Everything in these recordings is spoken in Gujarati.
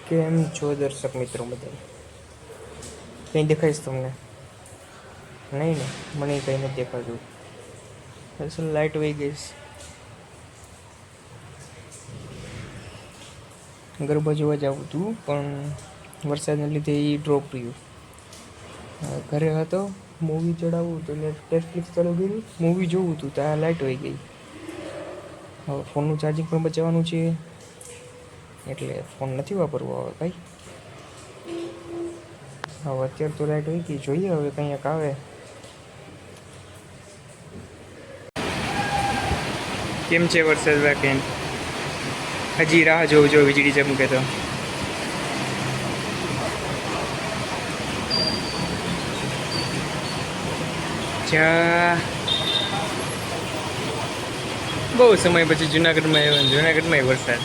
કેમ છો દર્શક મિત્રો બધા? કંઈ દેખાઈશ તમને? નહીં ને, મને કંઈ નથી દેખાતું. અસલ લાઇટ વહી ગઈ છે. ગરબા જોવા જવું હતું પણ વરસાદને લીધે એ ડ્રોપ રહ્યું. ઘરે હતો, મૂવી ચડાવવું હતું એટલે નેટફ્લિક્સ ચાલુ કર્યું, મૂવી જોવું હતું ત્યાં લાઇટ વહી ગઈ. હવે ફોનનું ચાર્જિંગ પણ બચાવવાનું છે એટલે ફોન નથી વાપરવો હવે ભાઈ. હવે અત્યારે તો લાઇટ વહી ગઈ, જોઈએ હવે કંઈક આવે. કેમ છે વરસાદ વેકેન્ડ? હજી રાહ જોઉં જો વીજળી ચમકે તો. જ્યાં બહુ સમય પછી જુનાગઢમાં આવ્યો, જુનાગઢમાં વરસાદ.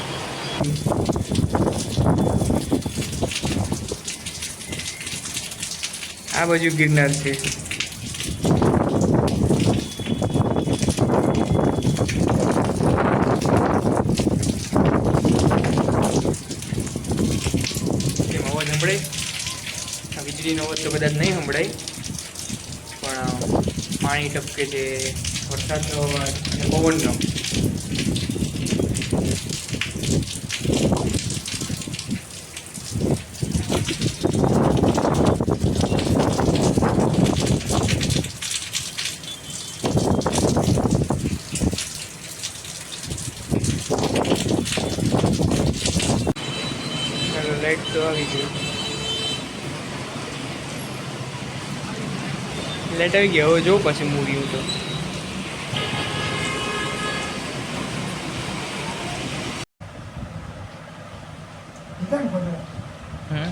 આ બાજુ ગિરનાર છે. કેમ અવાજ સંભળાય? આ વીજળીનો અવાજ તો કદાચ નહીં સંભળાય પણ પાણી ટપકે છે, વરસાદનો અવાજ અને પવનનો. લાઈટ તો આવી ગઈ. લાઈટ આવી ગઈ, હવે જોઉં પછી મૂવી હું તો. હમ